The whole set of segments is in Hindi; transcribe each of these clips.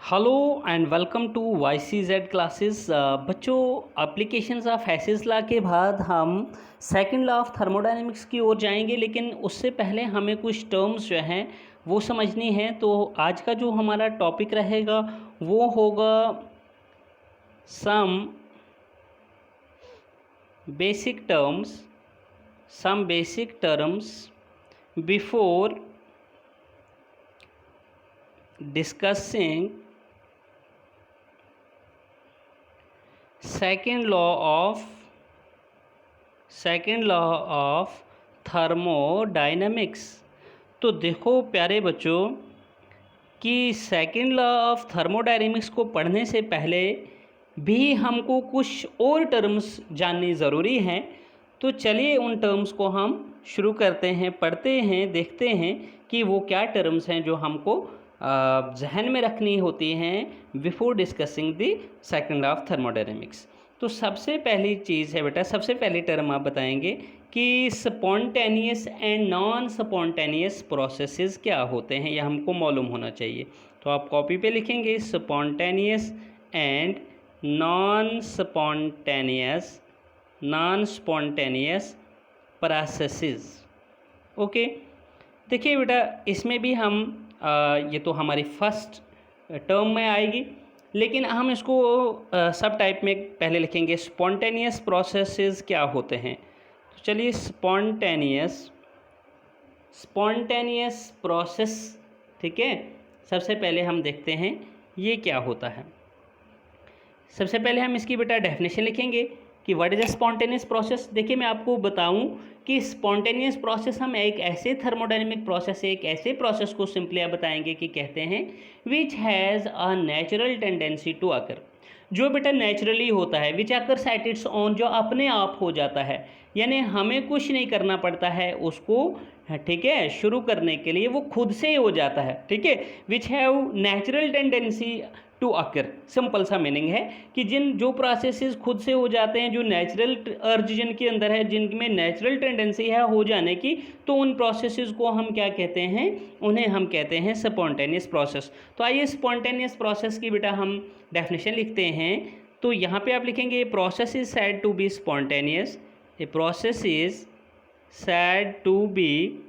Hello and welcome to YCZ classes. बच्चों, एप्लीकेशंस ऑफ हैसेस लॉ के बाद हम सेकंड लॉ ऑफ थर्मोडायनेमिक्स की ओर जाएंगे, लेकिन उससे पहले हमें कुछ टर्म्स जो हैं वो समझनी है। तो आज का जो हमारा टॉपिक रहेगा वो होगा some basic terms before discussing second law of thermodynamics. तो देखो प्यारे बच्चों कि सेकेंड लॉ ऑफ थर्मोडायनेमिक्स को पढ़ने से पहले भी हमको कुछ और टर्म्स जाननी ज़रूरी हैं। तो चलिए उन टर्म्स को हम शुरू करते हैं, पढ़ते हैं, देखते हैं कि वो क्या टर्म्स हैं जो हमको जहन में रखनी होती हैं before discussing the second law of thermodynamics. तो सबसे पहली चीज़ है बेटा, सबसे पहली टर्म आप बताएंगे कि spontaneous and non spontaneous processes क्या होते हैं, यह हमको मालूम होना चाहिए। तो आप कॉपी पे लिखेंगे spontaneous and non spontaneous processes. Okay, देखिए बेटा, इसमें भी हम ये तो हमारी फर्स्ट टर्म में आएगी, लेकिन हम इसको सब टाइप में पहले लिखेंगे स्पॉन्टेनियस प्रोसेसेस क्या होते हैं। तो चलिए स्पॉन्टेनियस प्रोसेस, ठीक है, सबसे पहले हम देखते हैं ये क्या होता है। सबसे पहले हम इसकी बेटा डेफिनेशन लिखेंगे कि what is a spontaneous process. देखिए मैं आपको बताऊं कि स्पॉन्टेनियस प्रोसेस हम एक ऐसे थर्मोडायनेमिक प्रोसेस, एक ऐसे प्रोसेस को सिंपली आप बताएंगे कि कहते हैं which has a natural tendency to occur, जो बेटा नेचुरली होता है, which occurs at its own, जो अपने आप हो जाता है, यानी हमें कुछ नहीं करना पड़ता है उसको, ठीक है, शुरू करने के लिए वो खुद से ही हो जाता है, ठीक है। Which have natural tendency to occur, simple सा मीनिंग है कि जो प्रोसेसेस खुद से हो जाते हैं, जो नेचुरल अर्ज जिनके अंदर है, जिनमें नेचुरल टेंडेंसी है हो जाने की, तो उन प्रोसेसेस को हम क्या कहते हैं, उन्हें हम कहते हैं स्पॉन्टेनियस प्रोसेस। तो आइए स्पॉन्टेनियस प्रोसेस की बेटा हम डेफिनेशन लिखते हैं। तो यहाँ पे आप लिखेंगे process is said to be spontaneous, a process is said to be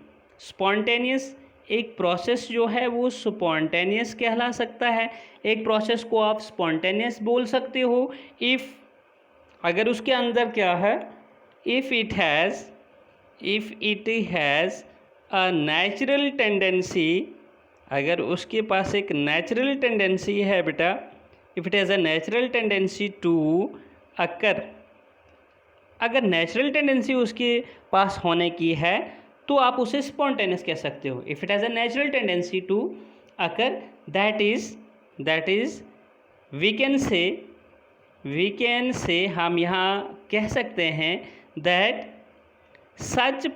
spontaneous. एक प्रोसेस जो है वो स्पॉन्टेनियस कहला सकता है। एक प्रोसेस को आप स्पॉन्टेनियस बोल सकते हो इफ़, अगर उसके अंदर क्या है, if it has a natural tendency, अगर उसके पास एक नेचुरल टेंडेंसी है बेटा, if it has a natural tendency to occur, अगर नेचुरल टेंडेंसी उसके पास होने की है तो आप उसे स्पॉन्टेनियस कह सकते हो। If it has a natural tendency to occur, that is we can say हम यहाँ कह सकते हैं दैट सच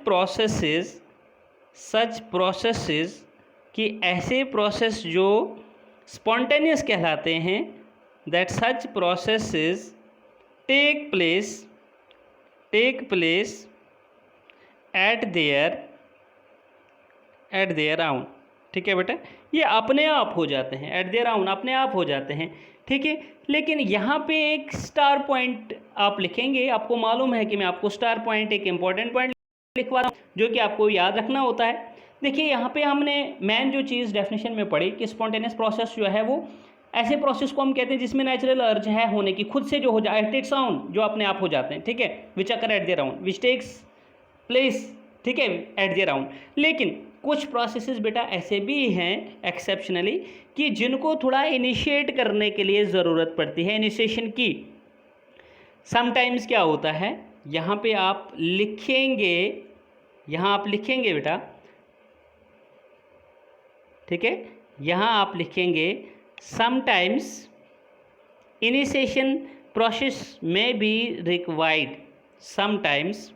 प्रोसेसेस कि ऐसे प्रोसेस जो स्पॉन्टेनियस कहलाते हैं, that such processes take place at their own, ठीक है बेटा, ये अपने आप हो जाते हैं, एट देयर आउन, अपने आप हो जाते हैं, ठीक है। लेकिन यहाँ पे एक स्टार पॉइंट आप लिखेंगे, आपको मालूम है कि मैं आपको स्टार पॉइंट, एक इंपॉर्टेंट पॉइंट लिखवा रहा हूँ जो कि आपको याद रखना होता है। देखिए यहाँ पे हमने मेन जो चीज़ डेफिनेशन में पढ़ी कि स्पॉन्टेनियस प्रोसेस जो है वो ऐसे प्रोसेस को हम कहते हैं जिसमें नेचुरल अर्ज है होने की, खुद से जो हो जाए, एट इट्स ओन, जो अपने आप हो जाते हैं, ठीक है, विच अकर एट देयर आउन, विच टेक्स प्लेस, ठीक है, एट देयर आउन। लेकिन कुछ प्रोसेसेस बेटा ऐसे भी हैं एक्सेप्शनली कि जिनको थोड़ा इनिशिएट करने के लिए ज़रूरत पड़ती है, इनिशिएशन की। समटाइम्स क्या होता है, यहाँ पे आप लिखेंगे, यहाँ आप लिखेंगे बेटा, ठीक है, यहाँ आप लिखेंगे समटाइम्स इनिशिएशन प्रोसेस में बी रिक्वायर्ड, समटाइम्स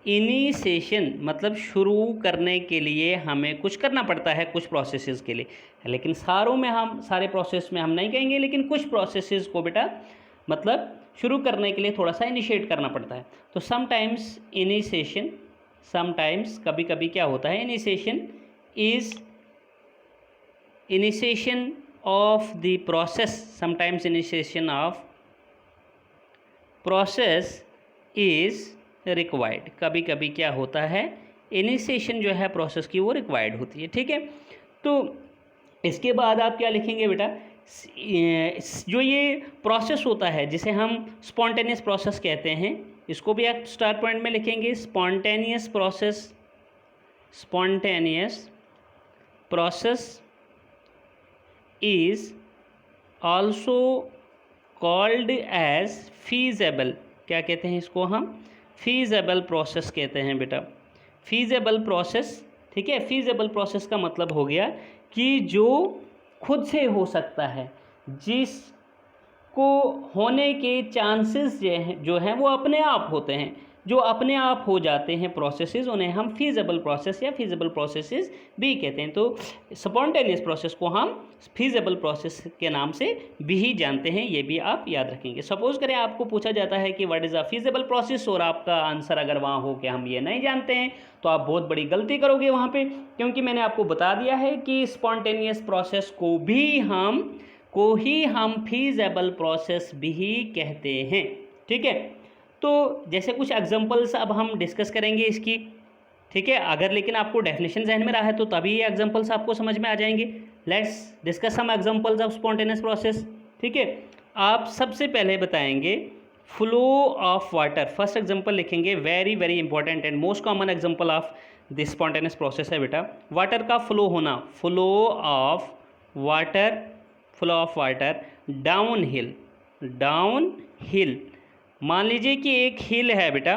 इनिशिएशन मतलब शुरू करने के लिए हमें कुछ करना पड़ता है कुछ प्रोसेसेस के लिए, लेकिन सारे प्रोसेस में हम नहीं कहेंगे, लेकिन कुछ प्रोसेसेस को बेटा मतलब शुरू करने के लिए थोड़ा सा इनिशिएट करना पड़ता है। तो समटाइम्स इनिशिएशन, समटाइम्स कभी कभी क्या होता है, initiation of the process, sometimes initiation of process is required. कभी कभी क्या होता है, इनिशिएशन जो है प्रोसेस की वो रिक्वायर्ड होती है। ठीक है, तो इसके बाद आप क्या लिखेंगे बेटा, जो ये प्रोसेस होता है जिसे हम स्पॉन्टेनियस प्रोसेस कहते हैं, इसको भी आप स्टार पॉइंट में लिखेंगे। Spontaneous process, spontaneous process is also called as feasible. क्या कहते हैं इसको हम, फीजेबल प्रोसेस कहते हैं बेटा, फीजेबल प्रोसेस। ठीक है, फीजेबल प्रोसेस का मतलब हो गया कि जो खुद से हो सकता है, जिसको होने के चांसेस जो हैं वो अपने आप होते हैं, जो अपने आप हो जाते हैं प्रोसेसेस, उन्हें हम फीजेबल प्रोसेस या फीजेबल प्रोसेसेस भी कहते हैं। तो स्पॉन्टेनियस प्रोसेस को हम फीजेबल प्रोसेस के नाम से भी जानते हैं, ये भी आप याद रखेंगे। सपोज करें आपको पूछा जाता है कि what is a feasible process, और आपका आंसर अगर वहाँ हो कि हम ये नहीं जानते हैं, तो आप बहुत बड़ी गलती करोगे वहाँ पे, क्योंकि मैंने आपको बता दिया है कि स्पॉन्टेनियस प्रोसेस को ही हम फीजेबल प्रोसेस भी कहते हैं। ठीक है, तो जैसे कुछ एग्जांपल्स अब हम डिस्कस करेंगे इसकी। ठीक है, अगर लेकिन आपको डेफिनेशन जहन में रहा है तो तभी ये एग्जांपल्स आपको समझ में आ जाएंगे। Let's discuss some examples of spontaneous process. ठीक है, आप सबसे पहले बताएंगे flow of water. First example लिखेंगे, very very important and most common example of this spontaneous process है बेटा, वाटर का फ्लो होना। Flow of water down hill. मान लीजिए कि एक हिल है बेटा,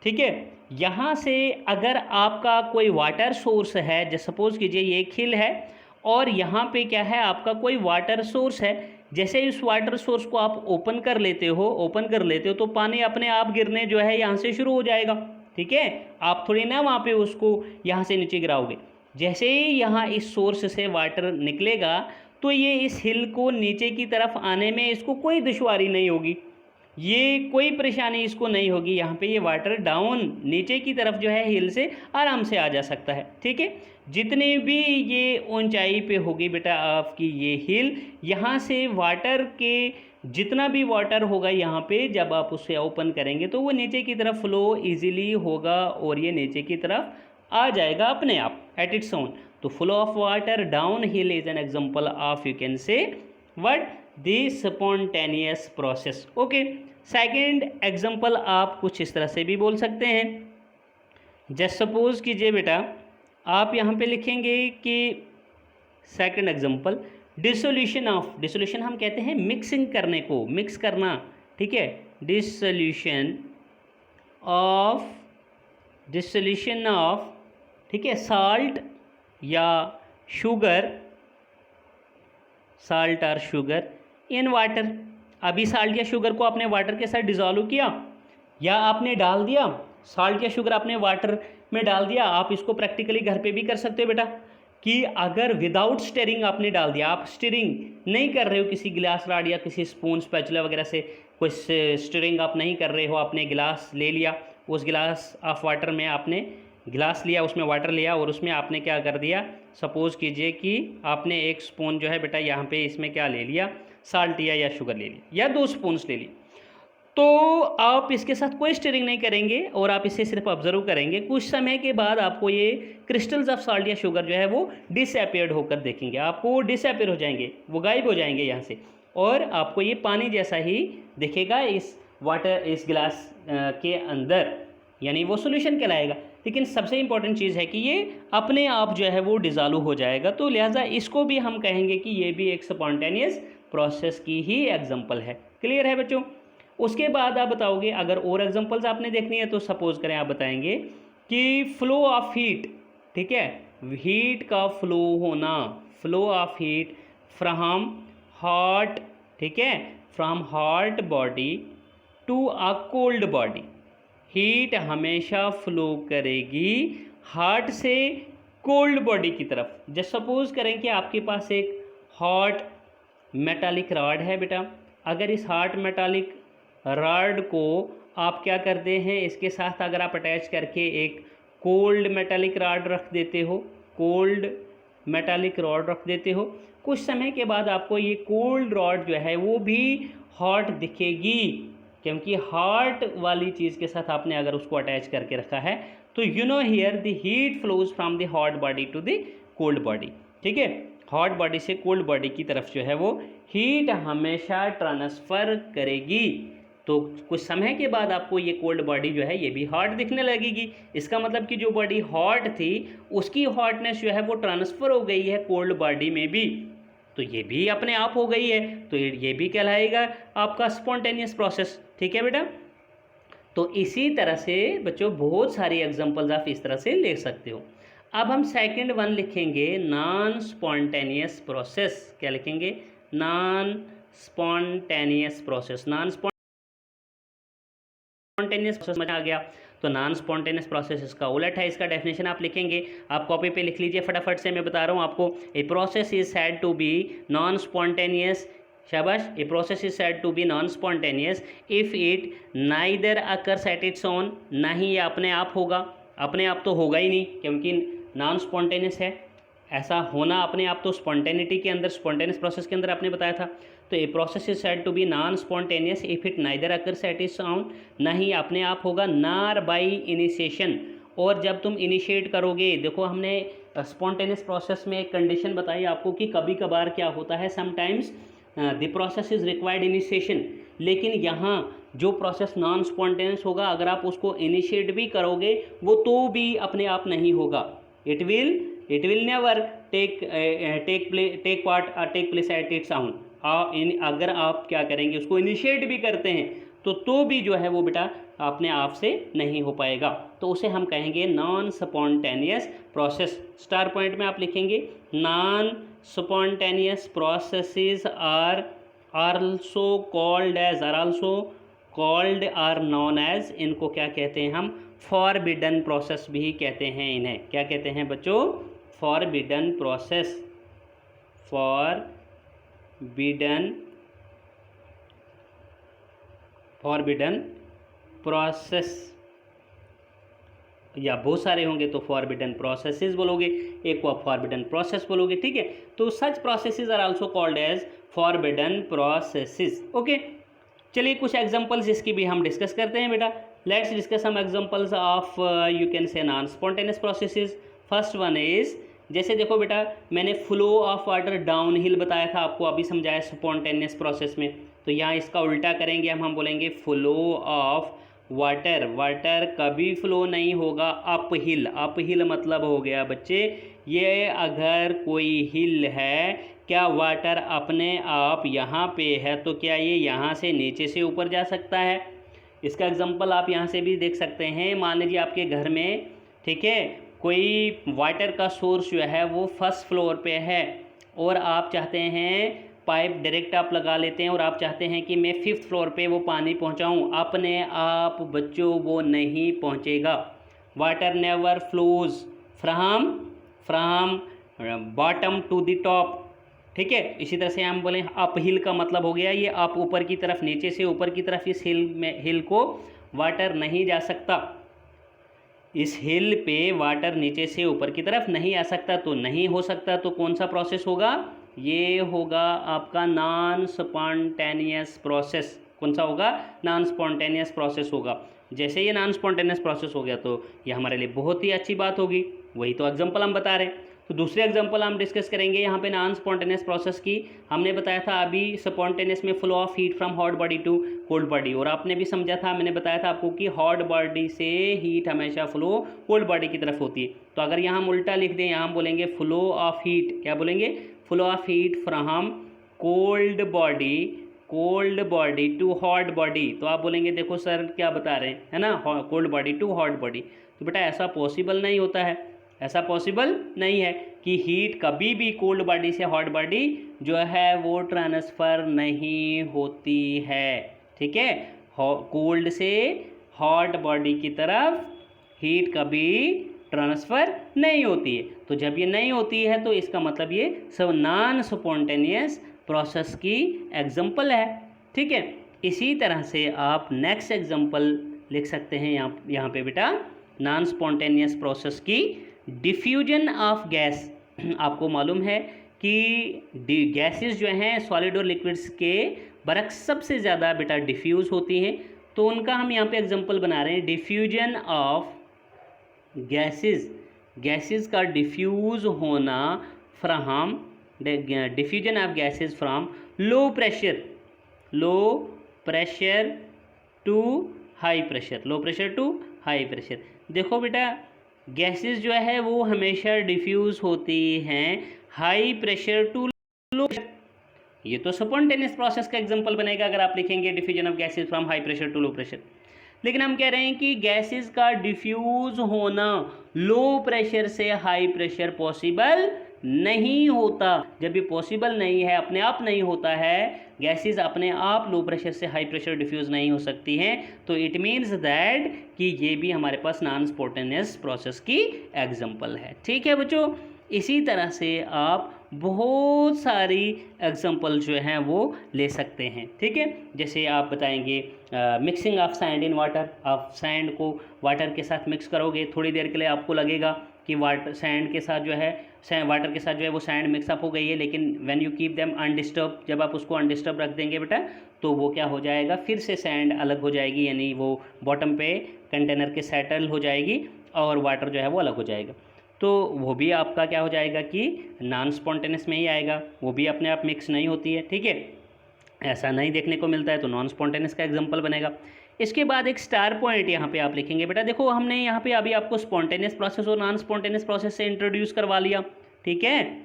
ठीक है, यहाँ से अगर आपका कोई वाटर सोर्स है, जैसे सपोज कीजिए ये एक हिल है और यहाँ पे क्या है, आपका कोई वाटर सोर्स है। जैसे इस वाटर सोर्स को आप ओपन कर लेते हो तो पानी अपने आप गिरने जो है यहाँ से शुरू हो जाएगा। ठीक है, आप थोड़ी ना वहाँ पे उसको यहाँ से नीचे गिराओगे। जैसे ही यहाँ इस सोर्स से वाटर निकलेगा तो ये इस हिल को नीचे की तरफ आने में इसको कोई दुश्वारी नहीं होगी, ये कोई परेशानी इसको नहीं होगी। यहाँ पे ये वाटर डाउन नीचे की तरफ जो है हिल से आराम से आ जा सकता है। ठीक है, जितनी भी ये ऊंचाई पे होगी बेटा आपकी ये हिल, यहाँ से वाटर के जितना भी वाटर होगा यहाँ पे जब आप उसे ओपन करेंगे तो वो नीचे की तरफ फ्लो इजीली होगा और ये नीचे की तरफ आ जाएगा अपने आप एट इट्स ओन। तो flow of water down hill is an example of, you can से what, the spontaneous process. Okay, second example आप कुछ इस तरह से भी बोल सकते हैं। जस्ट सपोज कीजिए बेटा आप यहाँ पे लिखेंगे कि सेकेंड एग्जाम्पल, डिसोल्यूशन हम कहते हैं मिक्सिंग करने को, मिक्स करना। ठीक है, डिसोल्यूशन ऑफ ठीक है, साल्ट या शुगर, साल्ट और शुगर इन वाटर। अभी साल्ट या शुगर को आपने वाटर के साथ डिज़ोल्व किया या आपने डाल दिया, साल्ट या शुगर आपने वाटर में डाल दिया। आप इसको प्रैक्टिकली घर पे भी कर सकते हो बेटा, कि अगर विदाउट स्टीयरिंग आपने डाल दिया, आप स्टीयरिंग नहीं कर रहे हो किसी गिलास राड या किसी स्पून स्पैचुला वगैरह से, कोई स्टीयरिंग आप नहीं कर रहे हो, आपने गिलास ले लिया, उस गिलास ऑफ वाटर में आपने गिलास लिया, उसमें वाटर लिया और उसमें आपने क्या कर दिया, सपोज कीजिए कि आपने एक स्पून जो है बेटा यहाँ पे इसमें क्या ले लिया, साल्ट या शुगर ले ली या 2 स्पून्स ले ली। तो आप इसके साथ कोई स्टीयरिंग नहीं करेंगे और आप इसे सिर्फ ऑब्जर्व करेंगे। कुछ समय के बाद आपको ये क्रिस्टल्स ऑफ साल्ट या शुगर जो है वो डिसअपियर्ड होकर देखेंगे, आपको वो डिसअपियर हो जाएंगे, वो गायब हो जाएंगे यहाँ से, और आपको ये पानी जैसा ही दिखेगा इस वाटर, इस गिलास के अंदर, यानी वो सोल्यूशन कहलाएगा। लेकिन सबसे इंपॉर्टेंट चीज़ है कि ये अपने आप जो है वो डिज़ोल्व हो जाएगा। तो लिहाजा इसको भी हम कहेंगे कि ये भी एक स्पॉन्टेनियस प्रोसेस की ही एग्जाम्पल है। क्लियर है बच्चों? उसके बाद आप बताओगे, अगर और एग्जांपल्स आपने देखनी है तो सपोज करें आप बताएंगे कि फ्लो ऑफ हीट, ठीक है, हीट का फ्लो होना, flow of heat from hot, ठीक है, from hot body to a cold body. Heat हमेशा फ्लो करेगी हॉट से कोल्ड बॉडी की तरफ। जस्ट सपोज करें कि आपके पास एक हॉट मेटालिक रॉड है बेटा, अगर इस हॉट मेटालिक रॉड को आप क्या करते हैं, इसके साथ अगर आप अटैच करके एक कोल्ड मेटालिक रॉड रख देते हो, कोल्ड मेटालिक रॉड रख देते हो, कुछ समय के बाद आपको ये कोल्ड रॉड जो है वो भी हॉट दिखेगी, क्योंकि हॉट वाली चीज़ के साथ आपने अगर उसको अटैच करके रखा है तो you know here the heat flows from the hot body to the cold body. ठीक है, हॉट बॉडी से कोल्ड बॉडी की तरफ जो है वो हीट हमेशा ट्रांसफ़र करेगी। तो कुछ समय के बाद आपको ये कोल्ड बॉडी जो है ये भी हॉट दिखने लगेगी। इसका मतलब कि जो बॉडी हॉट थी उसकी हॉटनेस जो है वो ट्रांसफ़र हो गई है कोल्ड बॉडी में भी, तो ये भी अपने आप हो गई है, तो ये भी कहलाएगा आपका स्पॉन्टेनियस प्रोसेस। ठीक है बेटा, तो इसी तरह से बच्चों बहुत सारी एग्जांपल्स आप इस तरह से ले सकते हो। अब हम सेकंड वन लिखेंगे नॉन स्पॉन्टेनियस प्रोसेस। क्या लिखेंगे? Non spontaneous process. Non spontaneous process समझ आ गया, तो नॉन स्पॉन्टेनियस प्रोसेस इसका उलट है। इसका डेफिनेशन आप लिखेंगे, आप कॉपी पे लिख लीजिए फटाफट से, मैं बता रहा हूँ आपको। A process is said to be non spontaneous, शाबाश, a process is said to be non spontaneous if it neither occurs at its own, ना ही ये अपने आप होगा, अपने आप तो होगा ही नहीं क्योंकि नॉन स्पॉन्टेनियस है, ऐसा होना अपने आप तो स्पॉन्टेनिटी के अंदर, स्पॉन्टेनियस प्रोसेस के अंदर आपने बताया था। तो a process is said to be non spontaneous if it neither occurs at its own, ना ही अपने आप होगा, नार बाई इनिशिएशन, और जब तुम इनिशिएट करोगे, देखो हमने स्पॉन्टेनियस प्रोसेस में एक कंडीशन बताई आपको कि कभी कभार क्या होता है, sometimes the process is required initiation, लेकिन यहाँ जो प्रोसेस नॉन स्पॉन्टेनियस होगा अगर आप उसको इनिशिएट भी करोगे वो तो भी अपने आप नहीं होगा, it will never take place at its own. अगर आप क्या करेंगे, उसको इनिशिएट भी करते हैं तो भी जो है वो बेटा अपने आप से नहीं हो पाएगा, तो उसे हम कहेंगे non spontaneous process. Star point में आप लिखेंगे non spontaneous processes are also called as, are also called are non as, इनको क्या कहते हैं हम? फॉरबिडन प्रोसेस भी कहते हैं इन्हें। क्या कहते हैं बच्चों? फॉरबिडन प्रोसेस, फॉरबिडन प्रोसेस, या बहुत सारे होंगे तो फॉरबिडन प्रोसेसेस बोलोगे, एक को आप फॉरबिडन प्रोसेस बोलोगे। ठीक है, तो such processes are also called as forbidden processes. Okay, चलिए कुछ एग्जांपल्स इसकी भी हम डिस्कस करते हैं बेटा। Let's discuss some examples of you can say non spontaneous processes. First one is, जैसे देखो बेटा मैंने flow of water down hill बताया था आपको, अभी समझाया स्पॉन्टेनियस प्रोसेस में, तो यहाँ इसका उल्टा करेंगे, हम बोलेंगे फ्लो ऑफ वाटर, वाटर कभी फ्लो नहीं होगा अप हिल। अप हिल मतलब हो गया बच्चे, ये अगर कोई हिल है, क्या वाटर अपने आप यहाँ पे है तो क्या ये यहाँ से नीचे से ऊपर जा सकता है? इसका एग्जांपल आप यहाँ से भी देख सकते हैं। मान लीजिए आपके घर में, ठीक है, कोई वाटर का सोर्स जो है वो फर्स्ट फ्लोर पे है और आप चाहते हैं पाइप डायरेक्ट आप लगा लेते हैं और आप चाहते हैं कि मैं 5th फ्लोर पे वो पानी पहुंचाऊं, अपने आप बच्चों वो नहीं पहुंचेगा। Water never flows from bottom to the top. ठीक है, इसी तरह से हम बोलें अप हिल का मतलब हो गया ये अप ऊपर की तरफ, नीचे से ऊपर की तरफ, इस हिल को वाटर नहीं जा सकता, इस हिल पे वाटर नीचे से ऊपर की तरफ नहीं आ सकता, तो नहीं हो सकता तो कौन सा प्रोसेस होगा? ये होगा आपका नॉन स्पॉन्टेनियस प्रोसेस। कौन सा होगा? नॉन स्पॉन्टेनियस प्रोसेस होगा। जैसे ये नॉन स्पॉन्टेनियस प्रोसेस हो गया तो ये हमारे लिए बहुत ही अच्छी बात होगी, वही तो एग्जांपल हम बता रहे हैं। तो दूसरे एग्जांपल हम डिस्कस करेंगे यहाँ पे नॉन स्पॉन्टेनियस प्रोसेस की। हमने बताया था अभी स्पॉन्टेनियस में flow of heat from hot body to cold body, और आपने भी समझा था, मैंने बताया था आपको कि हॉट बॉडी से हीट हमेशा फ्लो कोल्ड बॉडी की तरफ होती है। तो अगर यहाँ हम उल्टा लिख दें, यहाँ हम बोलेंगे फ्लो ऑफ हीट, क्या बोलेंगे? Flow of heat from cold body to hot body. तो आप बोलेंगे देखो सर क्या बता रहे हैं, है ना, cold body to hot body. तो बेटा ऐसा पॉसिबल नहीं होता है, ऐसा पॉसिबल नहीं है कि हीट कभी भी कोल्ड बॉडी से हॉट बॉडी जो है वो ट्रांसफ़र नहीं होती है। ठीक है, कोल्ड से हॉट बॉडी की तरफ हीट कभी ट्रांसफ़र नहीं होती है। तो जब ये नहीं होती है तो इसका मतलब ये सब नॉन स्पॉन्टेनियस प्रोसेस की एग्जांपल है। ठीक है, इसी तरह से आप नेक्स्ट एग्जांपल लिख सकते हैं यहाँ पे बेटा, नॉन स्पॉन्टेनियस प्रोसेस की डिफ्यूजन ऑफ गैस। आपको मालूम है कि गैसेस जो हैं सॉलिड और लिक्विड्स के बरक्स सबसे ज़्यादा बेटा डिफ्यूज़ होती हैं, तो उनका हम यहाँ पे एग्जांपल बना रहे हैं, डिफ्यूजन ऑफ गैसेस का डिफ्यूज़ होना from diffusion of gases from low pressure to high pressure. देखो बेटा, गैसेस जो है वो हमेशा डिफ्यूज़ होती हैं high pressure to low pressure. ये तो स्पॉन्टेनियस प्रोसेस का एग्जांपल बनेगा अगर आप लिखेंगे diffusion of gases from high pressure to low pressure. लेकिन हम कह रहे हैं कि गैसेस का डिफ्यूज़ होना लो प्रेशर से हाई प्रेशर पॉसिबल नहीं होता। जब ये पॉसिबल नहीं है, अपने आप नहीं होता है, गैसेस अपने आप लो प्रेशर से हाई प्रेशर डिफ्यूज़ नहीं हो सकती हैं, तो इट मीन्स दैट कि ये भी हमारे पास नॉन स्पॉन्टेनियस प्रोसेस की एग्जांपल है। ठीक है बच्चों, इसी तरह से आप बहुत सारी एग्जांपल जो हैं वो ले सकते हैं। ठीक है, जैसे आप बताएंगे mixing of sand in water. आप सैंड को वाटर के साथ मिक्स करोगे, थोड़ी देर के लिए आपको लगेगा कि सैंड के साथ जो है वाटर के साथ जो है वो सैंड मिक्सअप हो गई है, लेकिन when you keep them undisturbed, जब आप उसको अनडिस्टर्ब रख देंगे बेटा, तो वो क्या हो जाएगा, फिर से सैंड अलग हो जाएगी, यानी वो बॉटम पे कंटेनर के सेटल हो जाएगी और वाटर जो है वो अलग हो जाएगा। तो वो भी आपका क्या हो जाएगा कि नॉन स्पॉन्टेनियस में ही आएगा, वो भी अपने आप मिक्स नहीं होती है। ठीक है, ऐसा नहीं देखने को मिलता है, तो नॉन स्पॉन्टेनियस का एग्जांपल बनेगा। इसके बाद एक स्टार पॉइंट यहाँ पे आप लिखेंगे बेटा। देखो, हमने यहाँ पे अभी आपको स्पॉन्टेनियस प्रोसेस और नॉन स्पॉन्टेनियस प्रोसेस से इंट्रोड्यूस करवा लिया। ठीक है,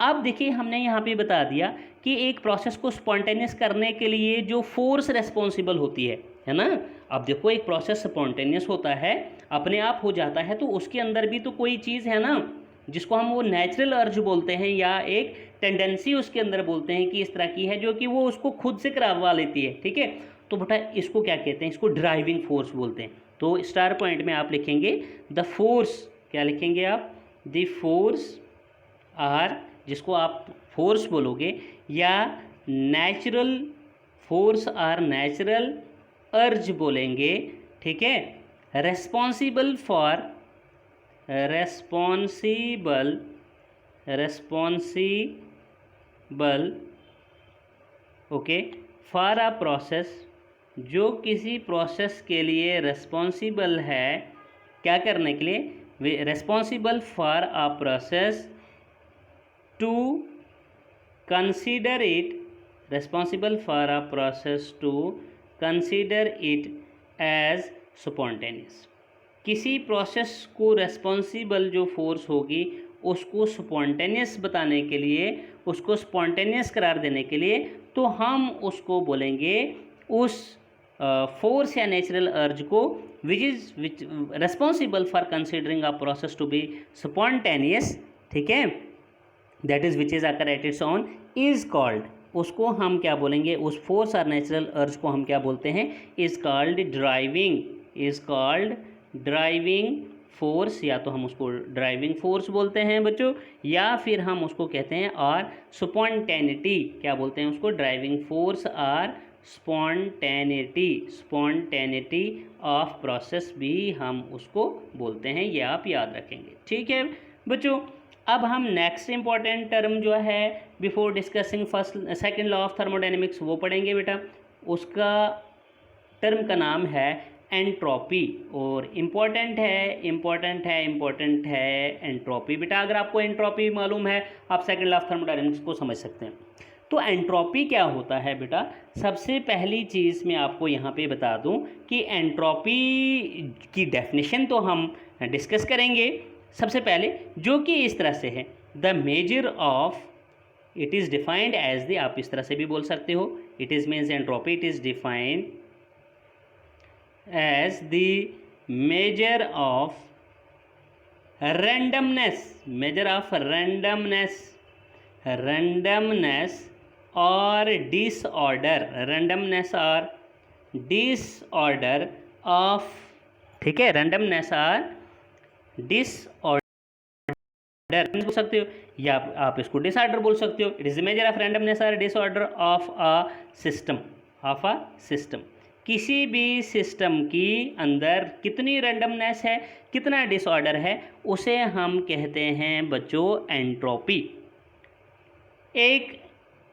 अब देखिए हमने यहाँ पे बता दिया कि एक प्रोसेस को स्पॉन्टेनियस करने के लिए जो फोर्स रेस्पॉन्सिबल होती है ना। अब देखो, एक प्रोसेस स्पॉन्टेनियस होता है, अपने आप हो जाता है, तो उसके अंदर भी तो कोई चीज़ है ना जिसको हम वो नेचुरल अर्ज बोलते हैं, या एक टेंडेंसी उसके अंदर बोलते हैं कि इस तरह की है, जो कि वो उसको खुद से करवा लेती है। ठीक है, तो बेटा इसको क्या कहते हैं, इसको ड्राइविंग फोर्स बोलते हैं। तो स्टार पॉइंट में आप लिखेंगे द फोर्स, क्या लिखेंगे आप, द फोर्स आर, जिसको आप फोर्स बोलोगे, या नेचुरल फोर्स आर नेचुरल अर्ज बोलेंगे। ठीक है, responsible okay for a process, जो किसी प्रोसेस के लिए रेस्पॉन्सिबल है, क्या करने के लिए, responsible for a process to consider it, responsible for a process to consider it as spontaneous। किसी प्रोसेस को रेस्पॉन्सिबल जो फोर्स होगी उसको स्पॉन्टेनियस बताने के लिए, उसको स्पॉन्टेनियस करार देने के लिए, तो हम उसको बोलेंगे उस फोर्स या नेचुरल अर्ज को which responsible for considering a process to be spontaneous. ठीक है, that is which is occur at its own is called, उसको हम क्या बोलेंगे, उस फोर्स और नेचुरल अर्ज को हम क्या बोलते हैं, इज कॉल्ड ड्राइविंग फोर्स, या तो हम उसको ड्राइविंग फोर्स बोलते हैं बच्चों, या फिर हम उसको कहते हैं और स्पॉन्टेनिटी, क्या बोलते हैं उसको, ड्राइविंग फोर्स और स्पॉन्टेनिटी ऑफ प्रोसेस भी हम उसको बोलते हैं, ये आप याद रखेंगे। ठीक है बच्चों, अब हम नेक्स्ट इंपॉर्टेंट टर्म जो है before discussing second law of thermodynamics वो पढ़ेंगे बेटा। उसका टर्म का नाम है एंट्रोपी, और इम्पॉर्टेंट है एंट्रोपी बेटा। अगर आपको एंट्रोपी मालूम है, आप सेकंड लॉ ऑफ थर्मोडायनेमिक्स को समझ सकते हैं। तो एंट्रोपी क्या होता है बेटा, सबसे पहली चीज़ मैं आपको यहाँ पे बता दूँ कि एंट्रोपी की डेफिनेशन तो हम डिस्कस करेंगे सबसे पहले, जो कि इस तरह से है, the measure of, it is defined as the, आप इस तरह से भी बोल सकते हो, it is means entropy, it is defined as the measure of randomness और डिसऑर्डर ऑफ, ठीक है, रैंडमनेस और डिसऑर्डर बोल सकते हो, या आप इसको डिसऑर्डर बोल सकते हो। It is the measure of randomness और disorder of a system. Of a system. किसी भी सिस्टम की अंदर कितनी रैंडमनेस है, कितना डिसऑर्डर है, उसे हम कहते हैं बच्चों एंट्रोपी। एक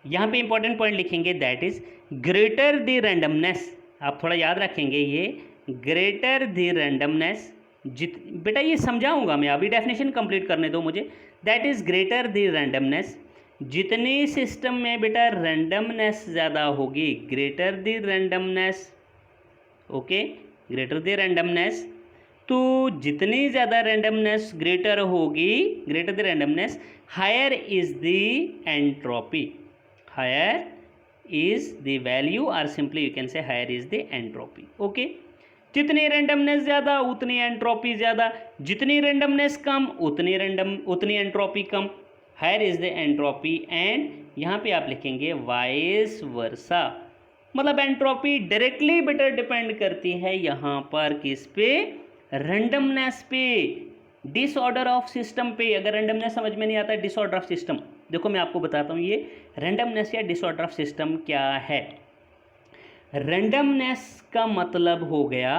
यहाँ पे इंपॉर्टेंट पॉइंट लिखेंगे, that is greater the randomness. आप थोड़ा याद रखेंगे ये ग्रेटर द रैंडमनेस, बेटा ये समझाऊंगा मैं, अभी डेफिनेशन कंप्लीट करने दो मुझे। That is greater the randomness, जितनी सिस्टम में बेटा रैंडमनेस ज़्यादा होगी, greater the randomness, okay, greater the randomness, तो जितनी ज़्यादा रैंडमनेस ग्रेटर होगी, greater the randomness, higher is the entropy, higher is the value, और simply you can say higher is the entropy, okay. जितनी रैंडमनेस ज़्यादा उतनी एंट्रोपी ज़्यादा, जितनी रैंडमनेस कम उतनी एंट्रोपी कम, higher is the entropy. And यहाँ पे आप लिखेंगे वाइस वर्सा, मतलब एंट्रोपी डायरेक्टली बेटर डिपेंड करती है यहाँ पर किस पे, रैंडमनेस पे, डिसऑर्डर ऑफ सिस्टम पे। अगर रैंडमनेस समझ में नहीं आता डिसऑर्डर ऑफ सिस्टम, देखो मैं आपको बताता हूँ ये रैंडमनेस या डिसऑर्डर ऑफ सिस्टम क्या है। रैंडमनेस का मतलब हो गया,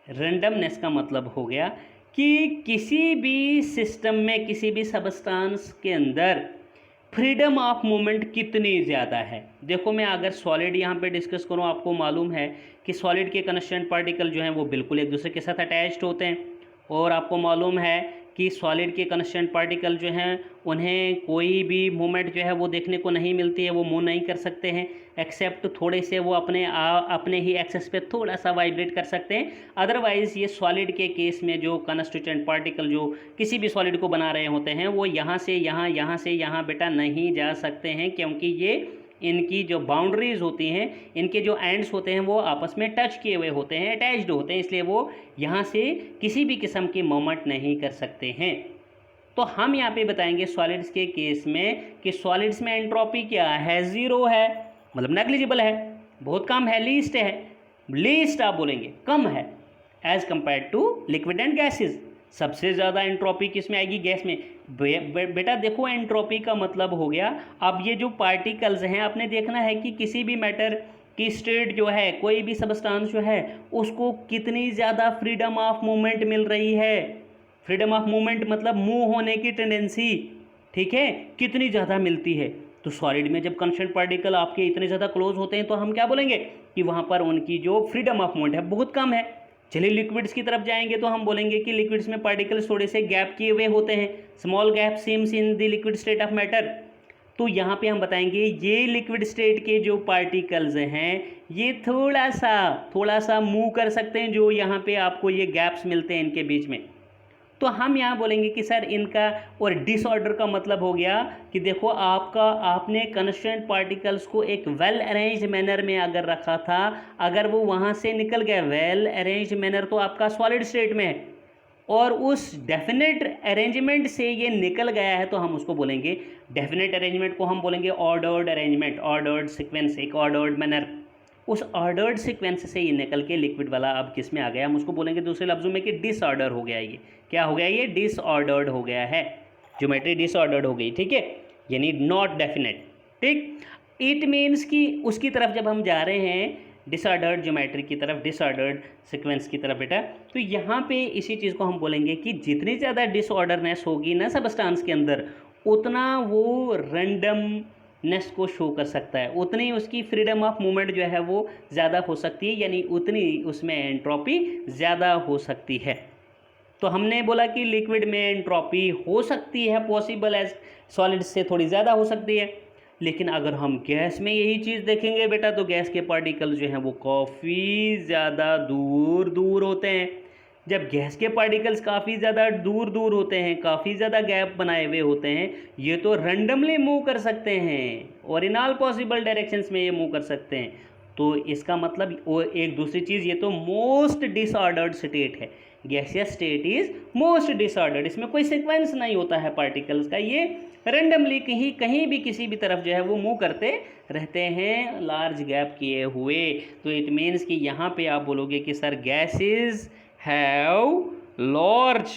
रैंडमनेस का मतलब हो गया कि किसी भी सिस्टम में, किसी भी सबस्टांस के अंदर फ्रीडम ऑफ मूवमेंट कितनी ज़्यादा है। देखो मैं अगर सॉलिड यहाँ पे डिस्कस करूँ, आपको मालूम है कि सॉलिड के कंस्टेंट पार्टिकल जो हैं वो बिल्कुल एक दूसरे के साथ अटैच्ड होते हैं, और आपको मालूम है कि सॉलिड के कंस्टेंट पार्टिकल जो हैं उन्हें कोई भी मूवमेंट जो है वो देखने को नहीं मिलती है, वो मूव नहीं कर सकते हैं, एक्सेप्ट थोड़े से वो अपने ही एक्सेस पे थोड़ा सा वाइब्रेट कर सकते हैं। अदरवाइज़ ये सॉलिड के केस में जो कंस्टिट्यूएंट पार्टिकल जो किसी भी सॉलिड को बना रहे होते हैं वो यहाँ से यहाँ, यहाँ से यहाँ बेटा नहीं जा सकते हैं, क्योंकि ये इनकी जो बाउंड्रीज होती हैं, इनके जो एंड्स होते हैं वो आपस में टच किए हुए होते हैं, अटैच्ड होते हैं, इसलिए वो यहाँ से किसी भी किस्म की मूवमेंट नहीं कर सकते हैं। तो हम यहाँ पे बताएंगे सॉलिड्स के केस में कि सॉलिड्स में एंट्रोपी क्या है, ज़ीरो है, मतलब नेग्लिजिबल है, बहुत कम है, लीस्ट है, लीस्ट आप बोलेंगे कम है as compare to liquid and gases. सबसे ज़्यादा एंट्रोपी किस में आएगी, गैस में। बेटा देखो एंट्रोपी का मतलब हो गया, अब ये जो पार्टिकल्स हैं आपने देखना है कि किसी भी मैटर की स्टेट जो है, कोई भी सबस्टांस जो है उसको कितनी ज़्यादा फ्रीडम ऑफ मूवमेंट मिल रही है। फ्रीडम ऑफ मूवमेंट मतलब मूव होने की टेंडेंसी, ठीक है, कितनी ज़्यादा मिलती है। तो सॉलिड में जब कंस्टेंट पार्टिकल आपके इतने ज़्यादा क्लोज होते हैं तो हम क्या बोलेंगे कि वहाँ पर उनकी जो फ्रीडम ऑफ मूवमेंट है बहुत कम है। चलिए लिक्विड्स की तरफ जाएंगे तो हम बोलेंगे कि लिक्विड्स में पार्टिकल्स थोड़े से गैप किए हुए होते हैं, small gap seems in the liquid state of matter. तो यहाँ पे हम बताएंगे ये लिक्विड स्टेट के जो पार्टिकल्स हैं ये थोड़ा सा मूव कर सकते हैं, जो यहाँ पे आपको ये गैप्स मिलते हैं इनके बीच में। तो हम यहाँ बोलेंगे कि सर इनका, और डिसऑर्डर का मतलब हो गया कि देखो आपने कंस्टेंट पार्टिकल्स को एक वेल अरेंज मैनर में अगर रखा था, अगर वो वहाँ से निकल गया, वेल अरेंज मैनर तो आपका सॉलिड स्टेट में है, और उस डेफिनेट अरेंजमेंट से ये निकल गया है तो हम उसको बोलेंगे, डेफिनेट अरेंजमेंट को हम बोलेंगे ऑर्डर्ड अरेंजमेंट, ऑर्डर्ड सीक्वेंस, एक ऑर्डर्ड मैनर। उस ऑर्डर्ड सीक्वेंस से ये निकल के लिक्विड वाला अब किस में आ गया, हम उसको बोलेंगे दूसरे लफ्ज़ों में कि डिसऑर्डर हो गया। ये क्या हो गया, ये डिसऑर्डर्ड हो गया है, ज्योमेट्री डिसऑर्डर्ड हो गई, ठीक है, यानी नॉट डेफिनेट, ठीक। इट मीन्स कि उसकी तरफ जब हम जा रहे हैं डिसऑर्डर्ड ज्योमेट्री की तरफ, डिसऑर्डर्ड सीक्वेंस की तरफ बेटा, तो यहाँ पे इसी चीज़ को हम बोलेंगे कि जितनी ज़्यादा डिसऑर्डरनेस होगी ना सबस्टांस के अंदर, उतना वो रैंडमनेस को शो कर सकता है, उतनी उसकी फ्रीडम ऑफ मूवमेंट जो है वो ज़्यादा हो सकती है, यानी उतनी उसमें एंट्रोपी ज़्यादा हो सकती है। तो हमने बोला कि लिक्विड में एंट्रोपी हो सकती है, पॉसिबल एज सॉलिड से थोड़ी ज़्यादा हो सकती है, लेकिन अगर हम गैस में यही चीज़ देखेंगे बेटा तो गैस के पार्टिकल जो हैं वो काफ़ी ज़्यादा दूर दूर होते हैं। जब गैस के पार्टिकल्स काफ़ी ज़्यादा दूर दूर होते हैं, काफ़ी ज़्यादा गैप बनाए हुए होते हैं, ये तो रैंडमली मूव कर सकते हैं और इन ऑल पॉसिबल डायरेक्शंस में ये मूव कर सकते हैं। तो इसका मतलब, और एक दूसरी चीज़, ये तो मोस्ट डिसऑर्डर्ड स्टेट है, gaseous state is most disordered. इसमें कोई सीक्वेंस नहीं होता है पार्टिकल्स का, ये रैंडमली कहीं भी किसी भी तरफ जो है वो मूव करते रहते हैं लार्ज गैप किए हुए। तो इट मीन्स कि यहाँ पे आप बोलोगे कि sir gases have large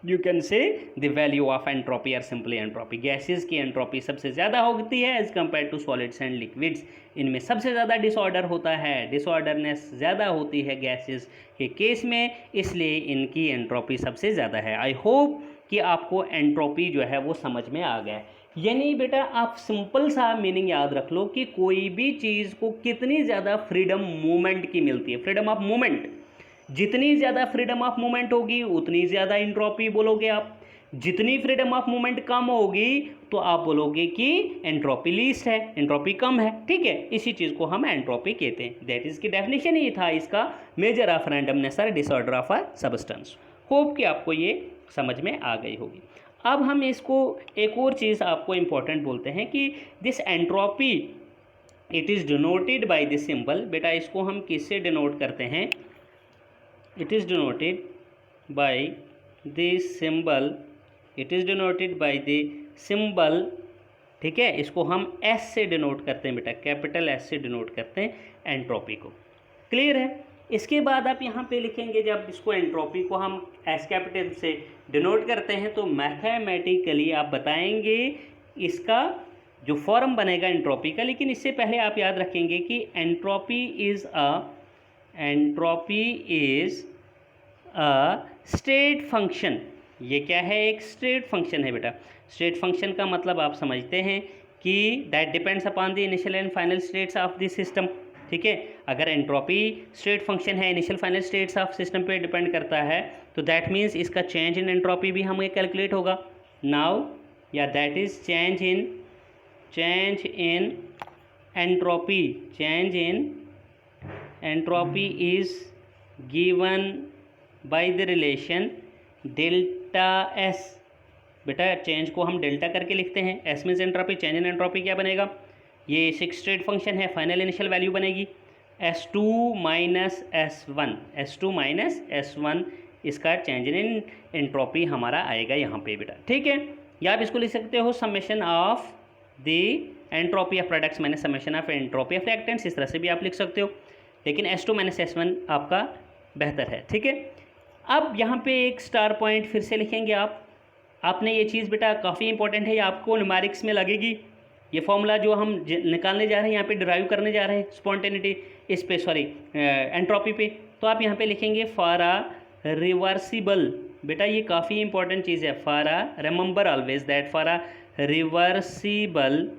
you can say the value of entropy are simply entropy. Gases की एंट्रोपी सबसे ज़्यादा होती है as compare to solids and liquids. इनमें सबसे ज़्यादा डिसऑर्डर होता है, डिसऑर्डरनेस ज़्यादा होती है गैसेस के केस में, इसलिए इनकी एंट्रोपी सबसे ज़्यादा है। आई होप कि आपको एंट्रोपी जो है वो समझ में आ गया है। यानी बेटा आप सिंपल सा मीनिंग याद रख लो कि कोई भी चीज़ को कितनी ज़्यादा फ्रीडम मूवमेंट की मिलती है, फ्रीडम ऑफ मूवमेंट, जितनी ज़्यादा फ्रीडम ऑफ मूवमेंट होगी उतनी ज़्यादा एंट्रोपी बोलोगे आप। जितनी फ्रीडम ऑफ मूवमेंट कम होगी तो आप बोलोगे कि एंट्रोपी लीस्ट है, एंट्रोपी कम है। ठीक है, इसी चीज़ को हम एंट्रोपी कहते हैं। दैट इज़ की डेफिनेशन ही था इसका, मेजर ऑफ रैंडमनेस और disorder of a substance. Hope कि आपको ये समझ में आ गई होगी। अब हम इसको एक और चीज़ आपको इम्पोर्टेंट बोलते हैं कि this entropy it is denoted by this symbol. बेटा इसको हम किससे डिनोट करते हैं? It is denoted by this symbol, it is denoted by the symbol. ठीक है, इसको हम एस से डिनोट करते हैं बेटा, कैपिटल एस से डिनोट करते हैं एंट्रोपी को। क्लियर है? इसके बाद आप यहाँ पे लिखेंगे, जब इसको एंट्रोपी को हम एस कैपिटल से डिनोट करते हैं तो मैथमेटिकली आप बताएंगे इसका जो फॉर्म बनेगा एंट्रोपी का। लेकिन इससे पहले आप याद रखेंगे कि entropy is a state function. ये क्या है? एक स्टेट फंक्शन है बेटा। स्टेट फंक्शन का मतलब आप समझते हैं कि that depends upon the initial and final states of the system. ठीक है, अगर एंट्रोपी स्टेट फंक्शन है, initial final states of system पे डिपेंड करता है, तो दैट मीन्स इसका चेंज इन एंट्रोपी भी हमें कैलकुलेट होगा। नाउ या that is change in entropy, change in entropy is given by the relation delta S. बेटा चेंज को हम डेल्टा करके लिखते हैं, S means entropy, change in entropy क्या बनेगा? ये सिक्स स्टेट फंक्शन है, फाइनल इनिशियल वैल्यू बनेगी S2 minus S1, S2 minus S1, इसका चेंज इन एंट्रोपी हमारा आएगा यहाँ पे बेटा। ठीक है, या आप इसको लिख सकते हो summation of the entropy of products minus summation of entropy of reactants, इस तरह से भी आप लिख सकते हो, लेकिन S2 माइनस S1 आपका बेहतर है। ठीक है, अब यहाँ पे एक स्टार पॉइंट फिर से लिखेंगे आप। आपने ये चीज़ बेटा काफ़ी इंपॉर्टेंट है, ये आपको न्यूमेरिक्स में लगेगी। ये फॉर्मूला जो हम निकालने जा रहे हैं, यहाँ पे डिराइव करने जा रहे हैं स्पॉन्टेनिटी इस पे, सॉरी एंट्रोपी पे, तो आप यहाँ पे लिखेंगे फॉर अ रिवर्सिबल। बेटा ये काफ़ी इंपॉर्टेंट चीज़ है, for a, remember always that for a reversible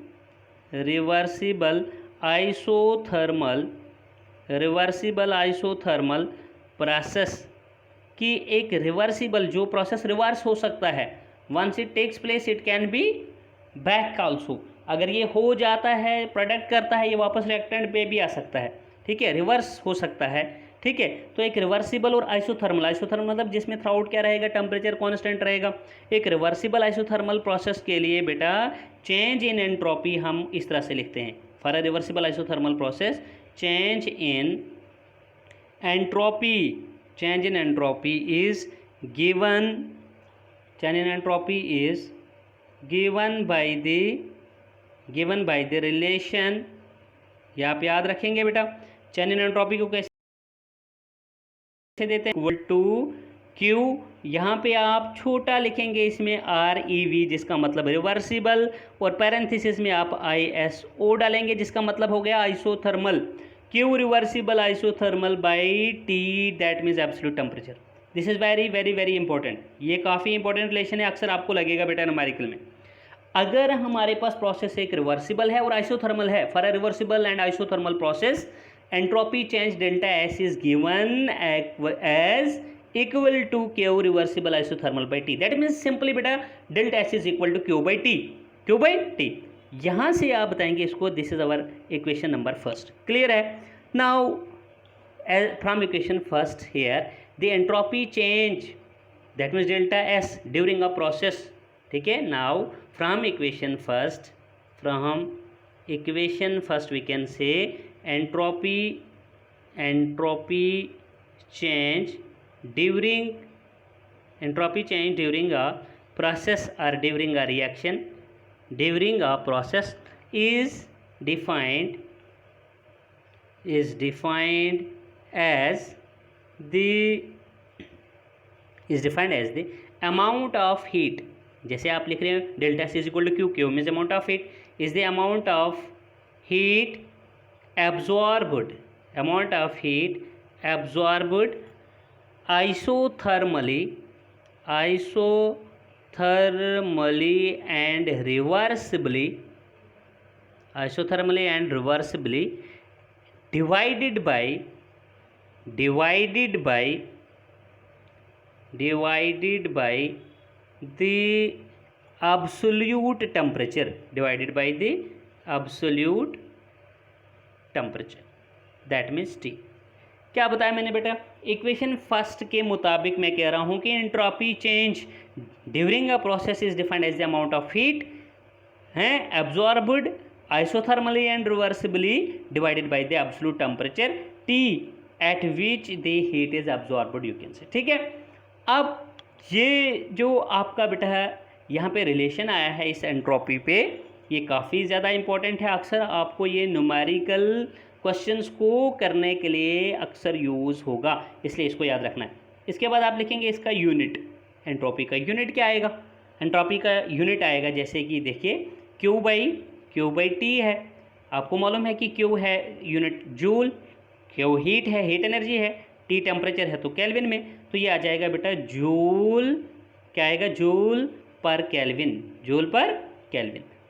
isothermal process की एक रिवर्सिबल जो प्रोसेस रिवर्स हो सकता है, once it takes place it can be back also. अगर ये हो जाता है, प्रोडक्ट करता है, ये वापस रिएक्टेंट पे भी आ सकता है। ठीक है, रिवर्स हो सकता है। ठीक है, तो एक रिवर्सिबल और आइसोथर्मल, आइसोथर्मल मतलब जिसमें थ्रू क्या रहेगा, टेम्परेचर कांस्टेंट रहेगा। एक रिवर्सिबल आइसोथर्मल प्रोसेस के लिए बेटा चेंज इन एंट्रोपी हम इस तरह से लिखते हैं, for a reversible isothermal process change in entropy, change in entropy is given, change in entropy is given by the relation. ये आप याद रखेंगे बेटा, चेंज इन एंट्रोपी को कैसे देते हैं, इक्वल टू क्यू। यहाँ पे आप छोटा लिखेंगे इसमें REV जिसका मतलब रिवर्सिबल, और पैरेंथेसिस में आप ISO डालेंगे जिसका मतलब हो गया isothermal. Q reversible isothermal by T, that means absolute temperature. This is very very very important, ये काफ़ी इंपॉर्टेंट रिलेशन है, अक्सर आपको लगेगा बेटा न्यूमेरिकल में। अगर हमारे पास प्रोसेस एक रिवर्सिबल है और आइसोथर्मल है, for a reversible and isothermal process entropy change delta S is given as equal to Q reversible isothermal by T. That means simply बेटा delta S is equal to Q by T, Q by T. यहाँ से आप बताएंगे इसको, this is our equation number first. Clear है? Now from equation first here the entropy change that means delta S during a process. ठीक है, now from equation first we can say entropy change during a process or during a reaction, during a process is defined as the is defined as the amount of heat, जैसे आप लिख रहे हैं delta C is equal to Q, Q means amount of heat, is the amount of heat absorbed, amount of heat absorbed isothermally and reversibly divided by the absolute temperature, that means T। क्या बताया मैंने बेटा, इक्वेशन फर्स्ट के मुताबिक मैं कह रहा हूँ कि entropy change during a process is defined as the amount of heat हैं absorbed isothermally and reversibly divided by the absolute temperature T at which the heat is absorbed, you can say. ठीक है, अब ये जो आपका बेटा है यहाँ पे रिलेशन आया है इस एंट्रोपी पे, ये काफ़ी ज़्यादा इंपॉर्टेंट है। अक्सर आपको ये न्यूमेरिकल क्वेश्चंस को करने के लिए अक्सर यूज़ होगा, इसलिए इसको याद रखना है। इसके बाद आप लिखेंगे इसका यूनिट, एंट्रोपी का यूनिट क्या आएगा, एंट्रोपी का यूनिट आएगा जैसे कि देखिए क्यू बाई टी है, आपको मालूम है कि क्यू है यूनिट जूल, क्यू हीट है, हीट एनर्जी है, टी टेम्परेचर है तो केल्विन में, तो ये आ जाएगा बेटा जूल, क्या आएगा जूल पर केल्विन,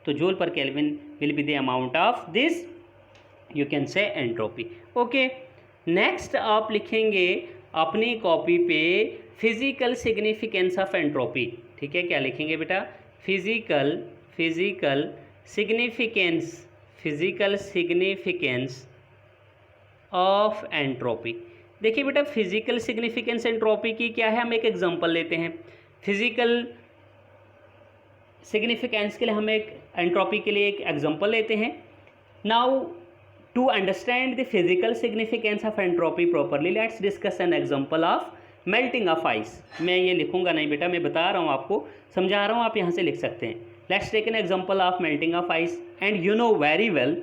तो जूल पर kelvin will be the amount of this, you can से एंट्रोपी। ओके, नेक्स्ट आप लिखेंगे अपनी कॉपी पे फिजिकल सिग्निफिकेंस ऑफ एंट्रोपी। ठीक है, क्या लिखेंगे बेटा, फिजिकल सिग्निफिकेंस ऑफ एंट्रोपी। देखिए बेटा, फिजिकल सिग्निफिकेंस एंट्रोपी की क्या है, हम एक एग्जांपल लेते हैं। फिजिकल सिग्निफिकेंस के लिए हम एक एंट्रोपी के लिए एक एग्जांपल लेते हैं। Now to understand the physical significance of entropy properly, let's discuss an example of melting of ice. मैं ये लिखूंगा नहीं बेटा, मैं बता रहा हूँ आपको, समझा रहा हूँ, आप यहाँ से लिख सकते हैं। Let's take an example of melting of ice and you know very well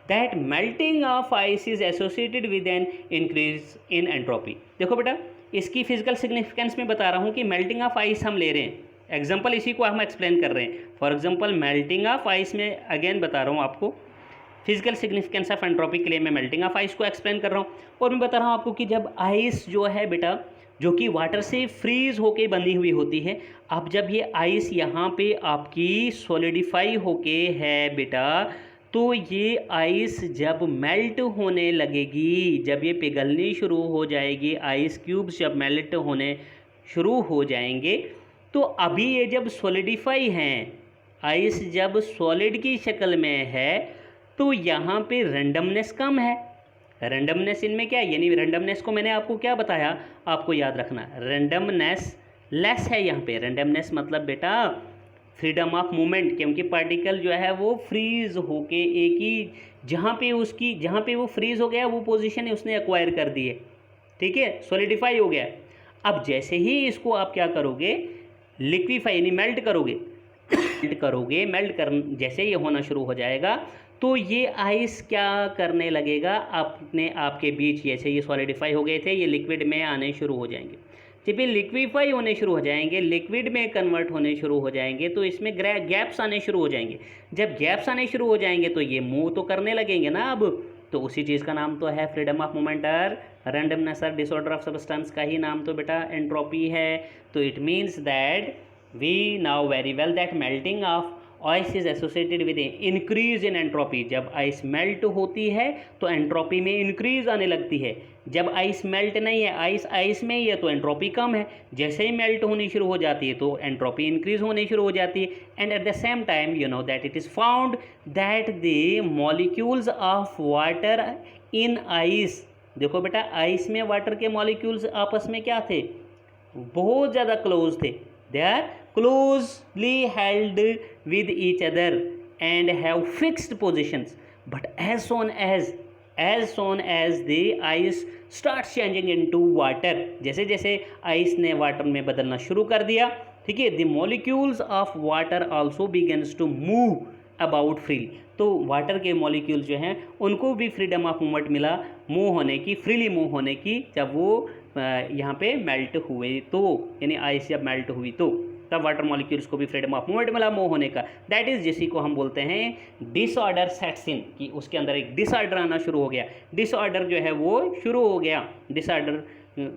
that melting of ice is associated with an increase in entropy. देखो बेटा, इसकी फिजिकल सिग्निफिकेंस में बता रहा हूँ कि मेल्टिंग ऑफ आइस हम ले रहे हैं, एग्जाम्पल इसी को हम एक्सप्लेन कर रहे हैं। For example melting of ice में अगेन बता रहा हूँ आपको, फिजिकल सिग्निफिकेंस ऑफ एंट्रोपी के लिए मैं मेल्टिंग ऑफ आइस को एक्सप्लेन कर रहा हूँ। और मैं बता रहा हूँ आपको कि जब आइस जो है बेटा, जो कि वाटर से फ्रीज होके बनी हुई होती है, अब जब ये आइस यहाँ पे आपकी सॉलिडिफाई होके है बेटा, तो ये आइस जब मेल्ट होने लगेगी, जब ये पिघलनी शुरू हो जाएगी, आइस क्यूब्स जब मेल्ट होने शुरू हो जाएंगे, तो अभी ये जब सॉलिडिफाई हैं, आइस जब सॉलिड की शक्ल में है, तो यहाँ पे रैंडमनेस कम है। रैंडमनेस इनमें क्या है, यानी रैंडमनेस को मैंने आपको क्या बताया, आपको याद रखना, रैंडमनेस लेस है यहाँ पे। रैंडमनेस मतलब बेटा फ्रीडम ऑफ मूवमेंट, क्योंकि पार्टिकल जो है वो फ्रीज होके एक ही जहाँ पे वो फ्रीज हो गया वो पोजीशन उसने एक्वायर कर दी है। ठीक है, सॉलिडिफाई हो गया। अब जैसे ही इसको आप क्या करोगे, लिक्विफाई यानी मेल्ट करोगे, जैसे ये होना शुरू हो जाएगा, तो ये आइस क्या करने लगेगा, अपने आपके बीच, जैसे ये सॉलिडिफाई हो गए थे, ये लिक्विड में आने शुरू हो जाएंगे। जब ये लिक्विफाई होने शुरू हो जाएंगे, लिक्विड में कन्वर्ट होने शुरू हो जाएंगे, तो इसमें गैप्स आने शुरू हो जाएंगे। जब गैप्स आने शुरू हो जाएंगे तो ये मूव तो करने लगेंगे ना अब, तो उसी चीज़ का नाम तो है फ्रीडम ऑफ मूवमेंट और रैंडमनेस और डिसऑर्डर ऑफ सब्सटेंस का ही नाम तो बेटा एंट्रोपी है। तो it means that we now very well that melting of ice is associated with increase in entropy. जब आइस मेल्ट होती है तो एंट्रोपी में इंक्रीज आने लगती है। जब आइस मेल्ट नहीं है, आइस में ही है, तो एंट्रोपी कम है। जैसे ही मेल्ट होनी शुरू हो जाती है तो एंट्रोपी इंक्रीज होनी शुरू हो जाती है। And at the same time you know that it is found that the molecules of water in ice, देखो बेटा आइस में वाटर के मॉलिक्यूल्स आपस में क्या थे, बहुत ज़्यादा क्लोज थे। They are closely held with each other and have fixed positions, but as soon as the ice starts changing into water, जैसे जैसे आइस ने वाटर में बदलना शुरू कर दिया, ठीक है, the molecules of water also begins to move about freely. तो वाटर के मॉलिक्यूल जो हैं उनको भी फ्रीडम ऑफ मूवमेंट मिला मूव होने की, फ्रीली मूव होने की, जब वो यहाँ पे मेल्ट हुए तो, यानी आइस जब मेल्ट हुई तो तब वाटर मॉलिक्यूल्स को भी फ्रीडम ऑफ मूवमेंट मिला मूव होने का। दैट इज़ जिसी को हम बोलते हैं डिसऑर्डर सेट्स इन, कि उसके अंदर एक डिसऑर्डर आना शुरू हो गया। डिसऑर्डर जो है वो शुरू हो गया, डिसऑर्डर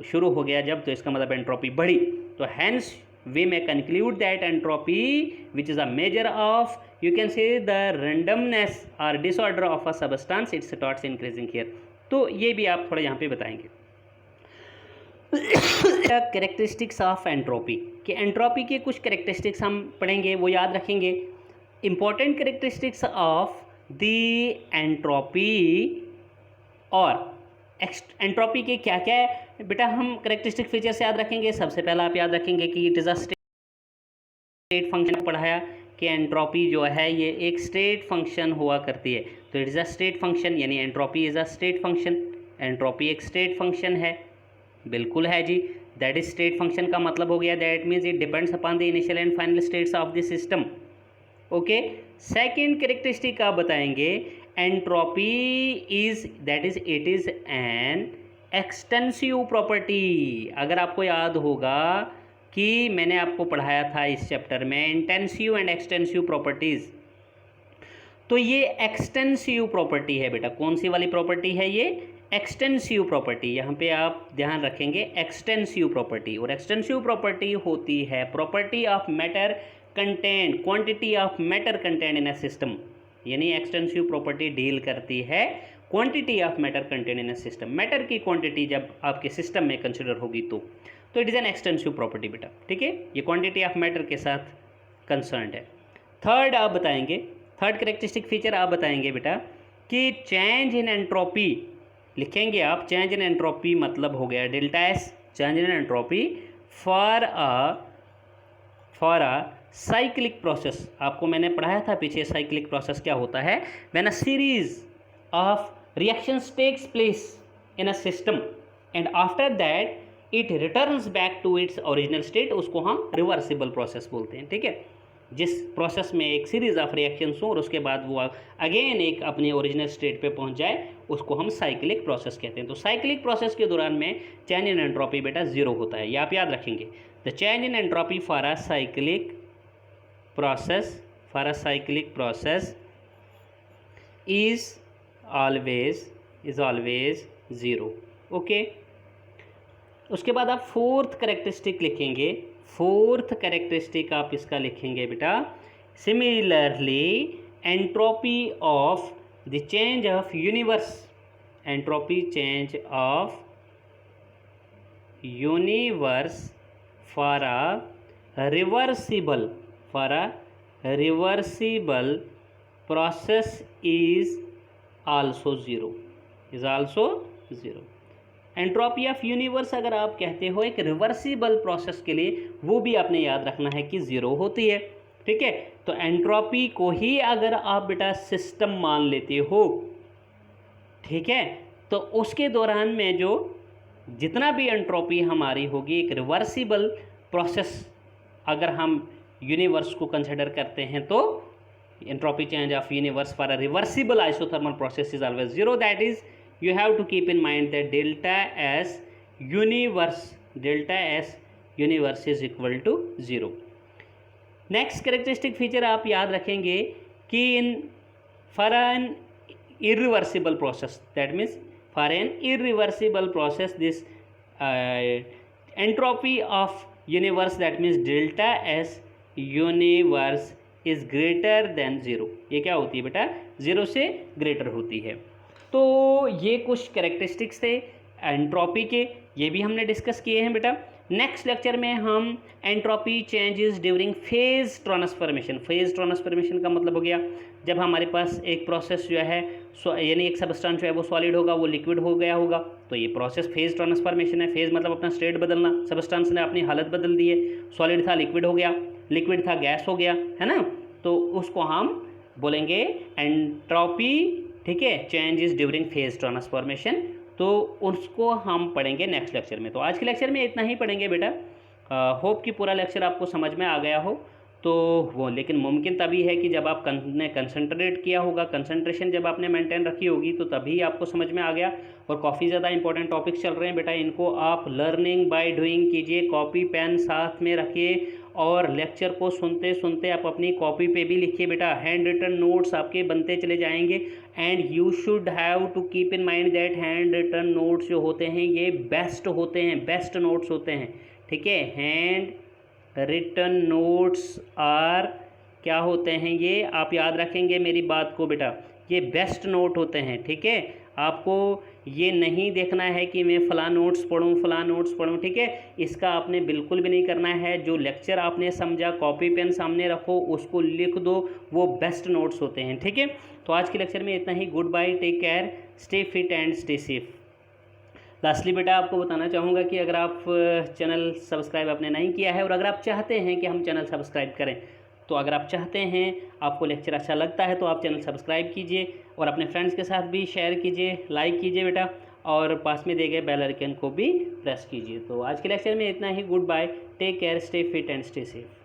शुरू हो गया जब, तो इसका मतलब एंट्रोपी बढ़ी। तो hence we may conclude that entropy, which is a measure of, you can say, the randomness or disorder of a substance, it starts increasing here। तो ये भी आप थोड़ा यहाँ पे बताएंगे। कैरेक्टरिस्टिक्स ऑफ एंट्रोपी, कि एंट्रोपी के कुछ कैरेक्टरिस्टिक्स हम पढ़ेंगे, वो याद रखेंगे। Important characteristics of the entropy, और एंट्रोपी के क्या क्या है बेटा हम कैरेक्टरिस्टिक फीचर्स याद रखेंगे। सबसे पहला आप याद रखेंगे कि it is a state function. पढ़ाया कि एंट्रोपी जो है ये एक स्टेट फंक्शन हुआ करती है, तो it is a state function, यानी entropy is a state function. Entropy एक स्टेट फंक्शन है, बिल्कुल है जी। दैट इज स्टेट फंक्शन का मतलब हो गया that means it depends upon the initial and final states of the system. Okay, second characteristic आप बताएंगे entropy is, that is it is an extensive property. अगर आपको याद होगा कि मैंने आपको पढ़ाया था इस चैप्टर में इंटेंसिव एंड एक्सटेंसिव प्रॉपर्टीज़, तो ये एक्सटेंसिव प्रॉपर्टी है बेटा। कौन सी वाली प्रॉपर्टी है ये? Extensive property. यहाँ पे आप ध्यान रखेंगे एक्सटेंसिव प्रॉपर्टी, और एक्सटेंसिव प्रॉपर्टी होती है property of matter content, quantity of matter content in a system, यानी एक्सटेंसिव प्रॉपर्टी डील करती है quantity of matter content in a system. Matter की क्वांटिटी जब आपके सिस्टम में कंसिडर होगी तो it is an extensive property बेटा, ठीक है। ये क्वांटिटी ऑफ मैटर के साथ कंसर्न्ड है। थर्ड आप बताएंगे, थर्ड कैरेक्टरिस्टिक फीचर आप बताएंगे बेटा कि चेंज इन एंट्रोपी, लिखेंगे आप चेंज इन एंट्रोपी मतलब हो गया delta S, change in entropy for a cyclic process. आपको मैंने पढ़ाया था पीछे साइक्लिक प्रोसेस क्या होता है। When a series of reactions takes place in a system and after that it returns back to its original state, उसको हम रिवर्सिबल प्रोसेस बोलते हैं, ठीक है। जिस प्रोसेस में एक सीरीज़ ऑफ रिएक्शंस हो और उसके बाद वो अगेन एक अपनी ओरिजिनल स्टेट पे पहुंच जाए, उसको हम साइक्लिक प्रोसेस कहते हैं। तो साइक्लिक प्रोसेस के दौरान में चेंज इन एंट्रोपी बेटा जीरो होता है, ये आप याद रखेंगे। The change in entropy for a cyclic process is always zero. Okay, उसके बाद आप फोर्थ कैरेक्टरिस्टिक लिखेंगे। फोर्थ कैरेक्टरिस्टिक आप इसका लिखेंगे बेटा, similarly entropy of the change of universe, entropy change of universe for a reversible process is also zero, entropy of universe अगर आप कहते हो एक रिवर्सिबल प्रोसेस के लिए, वो भी आपने याद रखना है कि ज़ीरो होती है, ठीक है। तो एंट्रोपी को ही अगर आप बेटा सिस्टम मान लेते हो, ठीक है, तो उसके दौरान में जो जितना भी एंट्रोपी हमारी होगी एक रिवर्सिबल प्रोसेस, अगर हम यूनिवर्स को कंसिडर करते हैं तो entropy change of universe for a reversible isothermal process is always zero. That is you have to keep in mind that delta S universe is equal to 0। Next characteristic feature आप याद रखेंगे कि for an irreversible process, that means for an irreversible process this entropy of universe, that means delta S universe is greater than zero. ये क्या होती है बेटा? ज़ीरो से ग्रेटर होती है। तो ये कुछ कैरेक्टरिस्टिक्स थे एंट्रोपी के, ये भी हमने डिस्कस किए हैं बेटा। नेक्स्ट लेक्चर में हम entropy changes during phase transformation, phase transformation का मतलब हो गया जब हमारे पास एक प्रोसेस जो है यानी एक सबस्टेंस जो है वो सॉलिड होगा, वो लिक्विड हो गया होगा, तो ये प्रोसेस फेज ट्रांसफॉर्मेशन है। फेज मतलब अपना स्टेट बदलना, सबस्टेंस ने अपनी हालत बदल दी है, सॉलिड था लिक्विड हो गया, लिक्विड था गैस हो गया, है ना, तो उसको हम बोलेंगे एंट्रोपी, ठीक है, चेंजेस ड्यूरिंग फेज ट्रांसफॉर्मेशन। तो उसको हम पढ़ेंगे नेक्स्ट लेक्चर में। तो आज के लेक्चर में इतना ही पढ़ेंगे बेटा। होप कि पूरा लेक्चर आपको समझ में आ गया हो। तो वो लेकिन मुमकिन तभी है कि जब आप ने कंसंट्रेट किया होगा, कंसंट्रेशन जब आपने मेंटेन रखी होगी तो तभी आपको समझ में आ गया। और काफ़ी ज़्यादा इंपॉर्टेंट टॉपिक्स चल रहे हैं बेटा, इनको आप लर्निंग बाय डूइंग कीजिए, कॉपी पेन साथ में रखिए और लेक्चर को सुनते सुनते आप अपनी कॉपी पे भी लिखिए बेटा। हैंड रिटन नोट्स आपके बनते चले जाएंगे and you should have to keep in mind that hand written notes जो होते हैं ये बेस्ट होते हैं, बेस्ट नोट्स होते हैं, ठीक है। हैंड रिटन नोट्स आर क्या होते हैं ये आप याद रखेंगे मेरी बात को बेटा, ये बेस्ट नोट होते हैं, ठीक है। आपको ये नहीं देखना है कि मैं फ़लाँ नोट्स पढ़ूँ फ़लाँ नोट्स पढ़ूँ, ठीक है, इसका आपने बिल्कुल भी नहीं करना है। जो लेक्चर आपने समझा कॉपी पेन सामने रखो, उसको लिख दो, वो बेस्ट नोट्स होते हैं, ठीक है। तो आज के लेक्चर में इतना ही। Goodbye, take care, stay fit and stay safe. Lastly बेटा आपको बताना चाहूँगा कि अगर आप चैनल सब्सक्राइब आपने नहीं किया है और अगर आप चाहते हैं कि हम चैनल सब्सक्राइब करें, तो अगर आप चाहते हैं, आपको लेक्चर अच्छा लगता है तो आप चैनल सब्सक्राइब कीजिए और अपने फ्रेंड्स के साथ भी शेयर कीजिए, लाइक कीजिए बेटा, और पास में दिए गए बेल आइकन को भी प्रेस कीजिए। तो आज के लेक्चर में इतना ही। Goodbye, take care, stay fit and stay safe.